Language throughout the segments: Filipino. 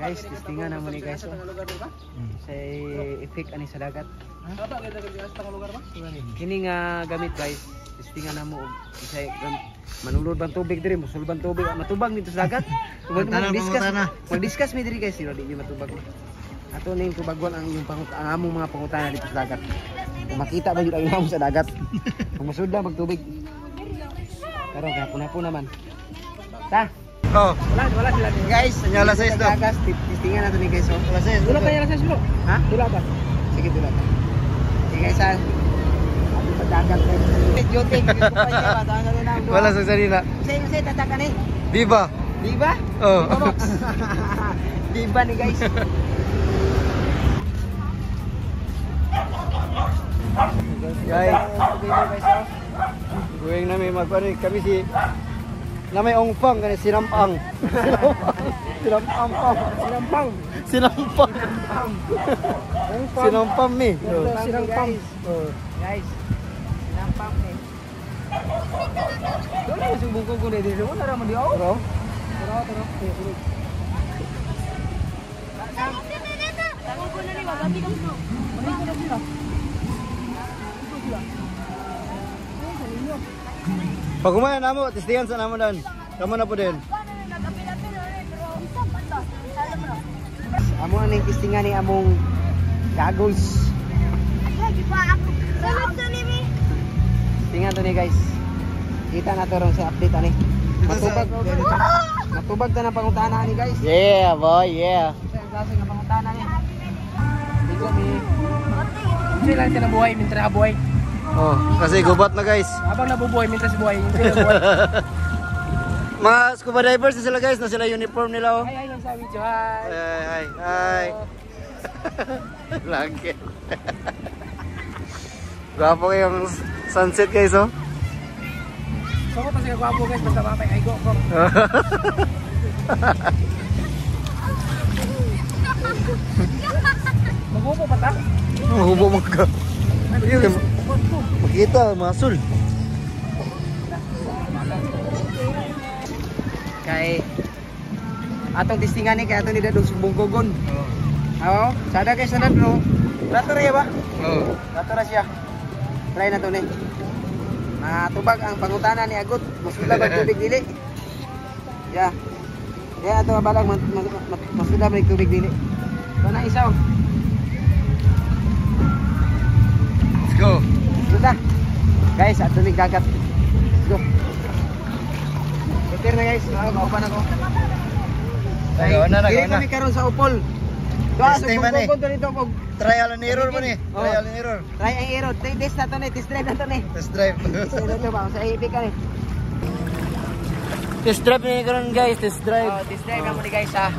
Guys, testingan naman ni guys. Sa effect ani sa dagat. Kini nga gamit guys. Testingan namo og isa manulod bang tubig diri, musul bang tubig, matubag nito sa dagat. Mag-discuss mi diri guys, di niyo matubag. Ato ning tubagwan ang iyong ang among mga pangutana dito sa dagat. Kung makita ba yun ang amo sa dagat. Kung masud lang magtubig. Pero kaya po naman. Ta. Oh. Wala sila ni guys. Senyala 6 daw. Testingan nato ni guys. Wala 6. Wala pa yala 6 bro. Ha? Wala pa. Sige wala pa. Sige guys ha. Abi sa dagat guys. Joting ko pa siya ba na. Wala sa salina. Say tatakan ni. Diba? Diba? Oh. Diba ni guys. Guys. Buwing namin magpani kami si namay ongpang kani sinampang. Sinampang. Sinampang mi. Sinampang. Guys. Sinampang mi. Dole yung bungkong ko dito. Wala ra man di oh. Tara. Tangan ko na ni magati kang bro. Mali ko na sila. Pag kumaya namo, testingan sa namo dan. Kamu na po din. Amo ang testingan ni among goggles. Tingnan to ni guys. Kita na to ron sa update ani. Matubag ta na pangutana ni guys. Yeah, boy, yeah. Ang klase nga pangutana ni. Dito mi. Hindi lang siya nabuhay, mintra buhay. Oh, kasi gubat na guys. Habang nabubuhay, mintra si buhay, hindi na buhay. Mga scuba divers na sila guys, na sila uniform nila oh. Ay, lang sa video. Hi. Hi. Langit. Gwapo kayong sunset guys oh. So ko kasi gwapo guys, basta mapay ay go. Magupo pa ta? Mahubo mo ka. Makita, masul. Kay atong testingan ni kay atong nidadong subong gogon. Oo, sada kay sana bro. Rato ra ba? Oh. Rato ra siya. Try na to ni. Tubag ang pangutana ni Agot. Masula ba tubig dili? Ya. Ya ato balang masula ba tubig dili? Ito na isaw. Let's go. Sudah. Guys, ato ni gagat. Let's go. Prepare na guys. Kaupan ako. Dili kami karon sa Upol. Doa sa Bungkog dito po. Trial and error mo ni. Trial and error. Try ang error. Test na to ni, test drive na to ni. Test drive. Test drive ba sa IP ka ni. Test drive ni karon guys, test drive. Oh, test drive mo ni guys ha.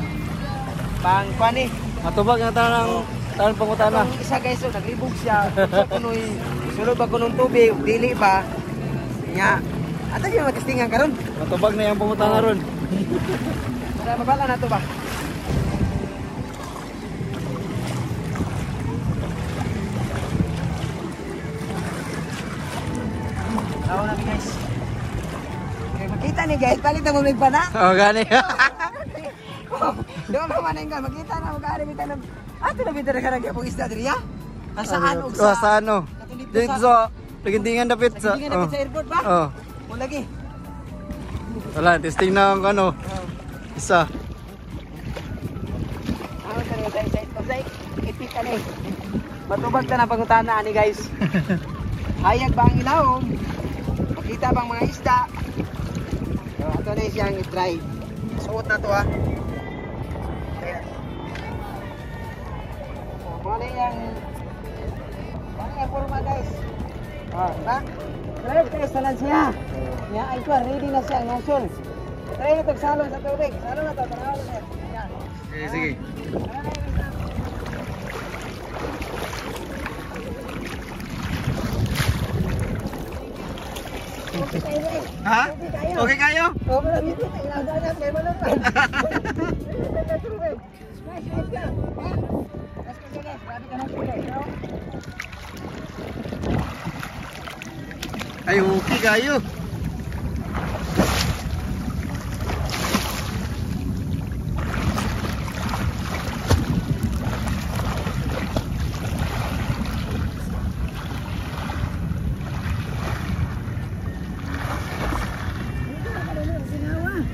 Pang kwani. Matubag na tanang pangutana. Isa guys, so nagribog siya. Sa kunoy sulod ba kunong tubig, dili ba? Nya. Ato gyud matestingan karon. Matubag na yung pangutana ron. Para mabala na to ba? Tawo na guys. Okay, makita ni guys, palit mo mig pana. Oh, gani. Doon pa man nga makita na magari bitan na. Ato na bitan ka ra pong isda diri ya. Asaan og sa? Sa ano? Dito sa Lagintingan dapit sa. Lagintingan dapit sa airport ba? Oh. Mo lagi. Wala, testing na ang ano. Isa. Ipit ka ni. Matubag ka na pangutana ani guys. Hayag ba ang ilawom? Makita bang mga isda? So, ito na siyang i-try. Suot na to ha. Ayan. Ano yung forma guys? Ha? Try kayo sa lansya. Yan, ay ko, ready na siya, nozzle. Try na ito, salon sa tubig. Salon na ito, tanaw na. Yan. Sige. Ha? Okay kayo? Oo, pero dito, ilaga na, may malapad. Ay, okay kayo.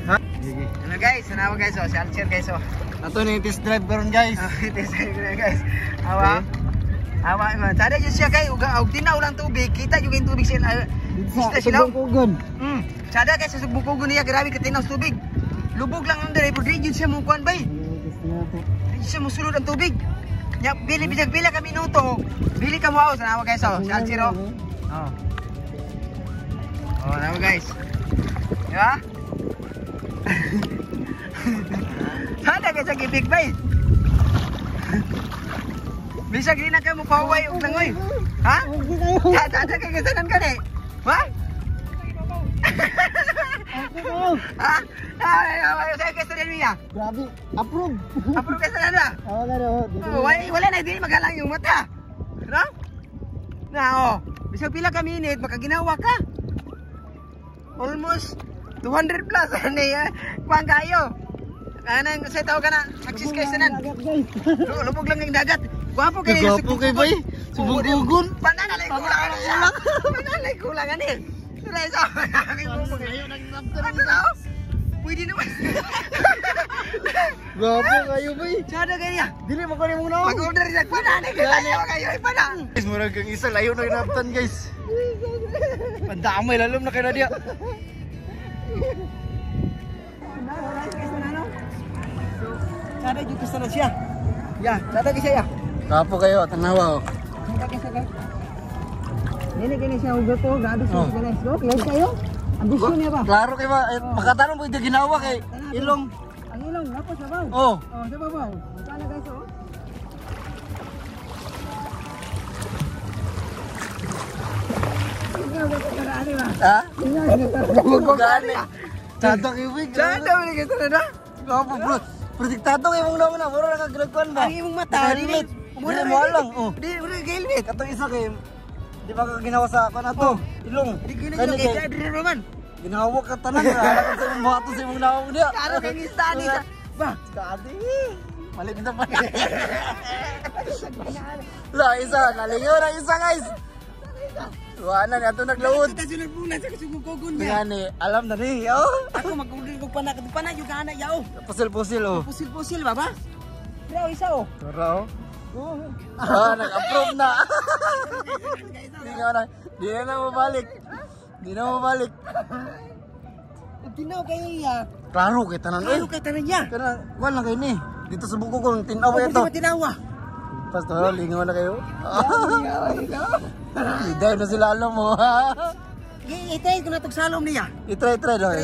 Ha? Sige. Ano guys, sanawa guys, si Alcher guys. Ato na yung test drive karon guys. Test drive na guys. Awa. Awa man. Sada jud siya kay og tinaw lang tubig. Kita jud yung tubig sila. Sila. Sada guys sa Bukog niya grabe ka tinaw tubig. Lubog lang ang dere, pero di siya mo kuan bay. Di siya mo sulod ang tubig. Ya, bili ka minuto. Bili ka mo sanawa guys. Si Alcher. Oh. Oh, nawa guys. Ya. Sada ka sa gibig bay. Bisa gina ka mo paway og langoy. Ha? Sada ka kasanan ka ni. Ha? Ha? Ay, saya ka sa niya. Grabe, approve. Approve ka sa nada. Wala na di magalang yung mata. No? Na oh. Bisa pila ka minute makaginawa ka. Almost 200 plus ani kuan kayo. Kanang sa taw kana success kay sanan. Lubog lang ng dagat. Guwapo kay Guwapo kay bay. Subugugon. Pananalay kulang. Pananalay kulang ani. Sila sa. Pwede naman. Guwapo kayo bay. Sada kaya. Dili mo kunin mo na. Pag-order sa pananay kayo ay pana. Guys, murag kang isa layo na inaptan guys. Pandamay lalom na kay na dia. Sada jud sana siya. Ya, sada siya ya. Kapo kayo, tanawa oh. Sada siya guys. Gini siya ugo to, grabe siya guys. Go, yes kayo. Ambisyon niya ba? Klaro kay ba, pagkatanong mo ito ginawa kay ilong. Ang ilong napo sa baw. Oh. Oh, sa baw. Sana guys oh. Ha? Gani. Sada kayo bay. Sada mo ni kita na. Kapo bro. Protektado kay mong naman na, mura nakagragkuan ba? Ang imong mata, helmet. Mura mo lang, oh. Di helmet. Katong isa kay di ba ka ginawa sa kana to? Ilong. Di ginawa kay dire naman. Ginawa ka tanan na alam sa imong buhaton sa imong nawong dia. Ano kay study sa ba? Study. Mali kita pa. La isa, nalingaw na isa guys. Wala na ato naglaod. Kita sunod muna sa kasugugogon niya. Ngani, alam na rin. Oh. Ako magkugog pa na yung kana yaw. Pusil-pusil oh. Pusil-pusil ba ba? Pero isa oh. Tara oh. Nag-approve na. Di na mabalik. Di na mabalik. Tinaw kayo ya. Klaro kay tanan eh. Klaro kay tanan niya. Kana wala kay ni. Dito sa buko ko tinaw ito. Hindi tinawa. Pastor, lingaw na kayo. Hindi na sila alam mo. Itay ko na itong salom niya. I-try daw.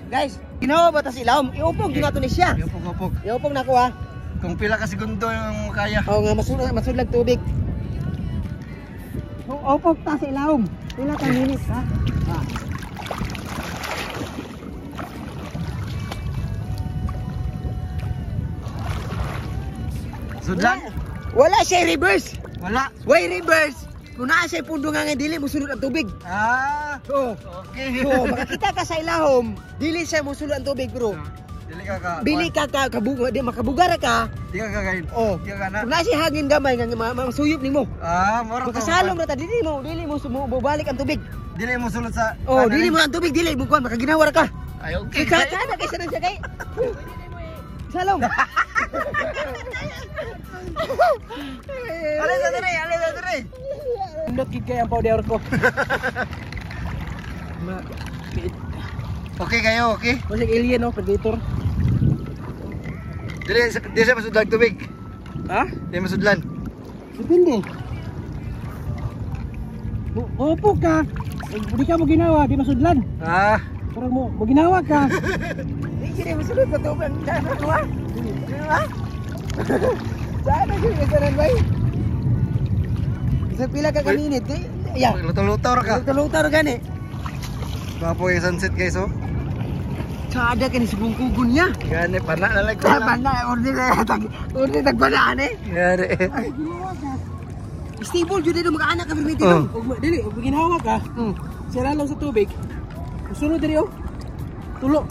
Guys, ginawa ba ta si Ilahom? Iupog yun nato ni siya. Iupog. Iupog na ko ha. Kung pila ka segundo yung kaya. Oo nga, masulag tubig. Iupog ta si Ilahom. Pila ka minutes ha? Sudlan? Wala siya reverse. Wala. Why reverse? Kung naa siya pundo nga dili mo sulod ang tubig. So, okay. So, makakita ka sa Ilahom, dili siya mo sulod ang tubig bro. Bili ka di makabugar ka. Di ka kakain. Oh. Di ka na. Kung naa siya hangin gamay nga masuyop nimo. Moro to. Kasalom na ta dili mo balik ang tubig. Dili mo sulod sa. Oh, dili mo ang tubig, dili mo kuan makaginawa ra ka. Ay okay. Kana kaysa na siya kay. Salom. Ale sa dire. Ndot gid kay ang powder ko. Okay kayo, okay? Kasi alien no, predator. Dili siya masudlan tubig. Ha? Dili masudlan. Depende. Opo ka. Hindi ka mo ginawa, di masudlan. Parang mo ginawa ka. Hindi masudlan pa to bang dano ha? Ha? Sana siya kasaran bay. Sa pila ka kaninit eh. Ya. Luto-luto ka. Luto-luto gani. Kapo yung sunset guys oh. Sada ka ni subong kugon niya. Gani pana na lang ko. Pana order tagbanaan eh. Gani. Stable jud dito mag-anak ka permiti no. Dili, og ginawa ka. Sira lang sa tubig. Sunod diri oh. Tulo.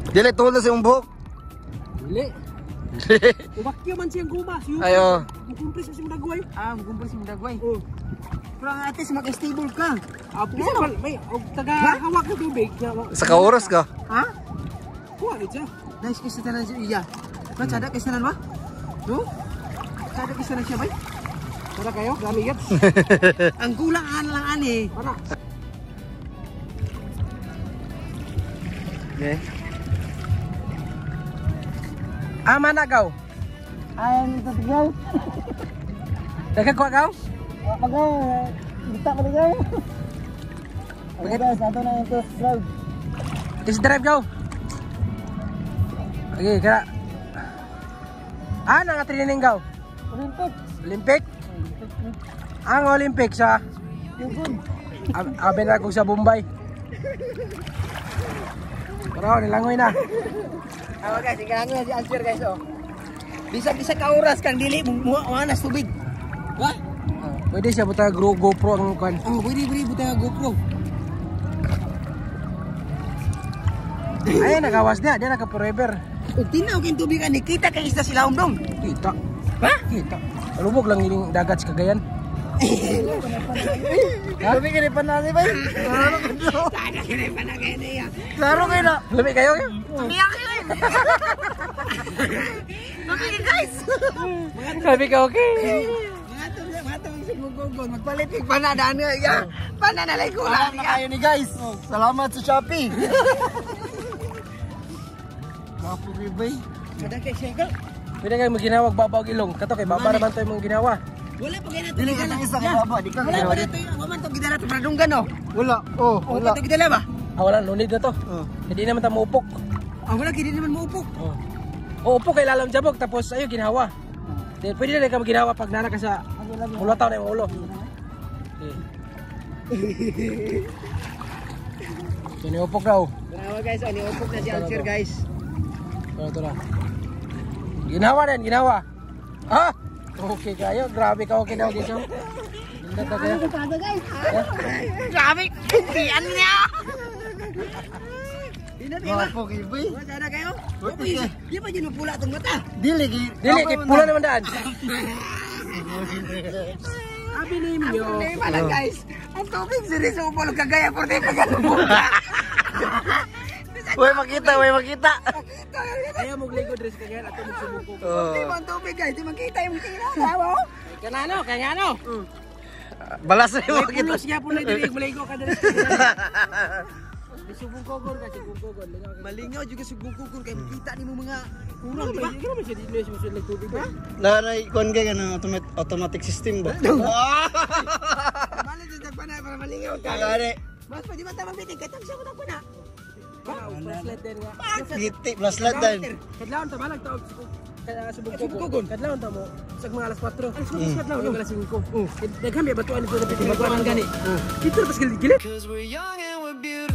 Dili tulo sa imong buhok. Dili. Ubakyo man siyang guma. Ayo. Mukumpres si Mudagway. Mukumpres si Mudagway. Oh. Pero ang atis mag-stable ka. May taga-hawak na tubig. Sa kauros ka? Ha? Kuha gitu. Nice kisanan siya. Iya. Kan ada kisanan ba? No? Ada kisanan siya ba? Para kayo, grabe yan. Ang gulaan lang ani. Para. Okay. Mana kau? Ayan ito tigaw. Nagkakuha kau? Pagaw, kita pa tigaw. Okay guys, ato na yung test drive. Test drive kau? Okay, kaya. Nga training kau? Olympic. Olympic? Ang Olympic sa? Yun. Aben ako sa Bombay. Pero nilangoy na. Guys, nilangoy na si Answer guys oh. Bisa ka oras kang dili manas tubig. Ba? Pwede siya buta GoPro ang kan. Oh, pwede buta GoPro. Ay nagawas dia naka forever. Ug tinaw kay tubig ani kita kay isda sila dong. Kita. Ha? Kita. Lubog lang ining dagat sa Cagayan. Labi ka ni panani ba? Laro ka do. Sana kini panagay niya. Laro kayo na. Labi kayo? Umiyak kayo. Labi ka guys. Labi ka okay. Matong sa gugugon magpalitik panadaan ya. Pananalay ko Alam na kayo ni guys. Salamat sa Shopee. Mapugi ba? Kada kay Shego. Pwede kayo maginawag babaw ilong. Kato kay baba naman tayo mong ginawa. Wala pa ganito. Dili ka isa kay baba, di ka Wala ginawa pa dito. dito. Waman to gidala to pradunggan no. Wala. Oh, wala. Wala gidala ba? Wala no need na to. Oh. Hindi naman ta maupok. Wala gid naman maupok. Oh. Upok kay lalam jabog tapos ayo ginawa. Pwede na ka maginawa pag nana ka sa mulataw na yung ulo. Siniupok daw. Ginawa guys, iniupok na si Answer guys. Ito na. Ginawa din, ginawa. Ah! Okay kayo, grabe ka okay daw dito. Hindi ka kaya. Grabe, kintian niya. Hindi Mga pogi ba? Sana kayo? Di ba dyan pula itong mata? Dili ki. Dili, pula naman daan. Abi ninyo. Abi pala guys. Ang tubig sinisupol kagaya por di pagkalubo. Way makita, way makita. Ayaw mo gligo dress kagaya ato magsubuko. Di ba ang tubig guys? Di makita yung tira. Sawa o? Kanano? Kanyano? Balas na yung makita. Pulos niya po na diri. Maligo ka dress. Subungkogor kasi gugugol. Malingaw juga subungkogor kay makita nimo mga kurang di ba? Hindi naman siya dili siya nagtubig ba? Nanay kon kay kanang automatic system ba? Malit sa panay para malingaw ka. Kagare. Mas pa di ba tamang bitin katang siya mo na. Flashlight din nga. Hiti flashlight din. Kadlawon ta balag taog kaya subungkogor. Kadlawon ta mo sa mga alas 4. Alas 5. Dagham ya batuan dito sa bitin batuan gani. Dito pas gilid. Cause we're young and we're beautiful.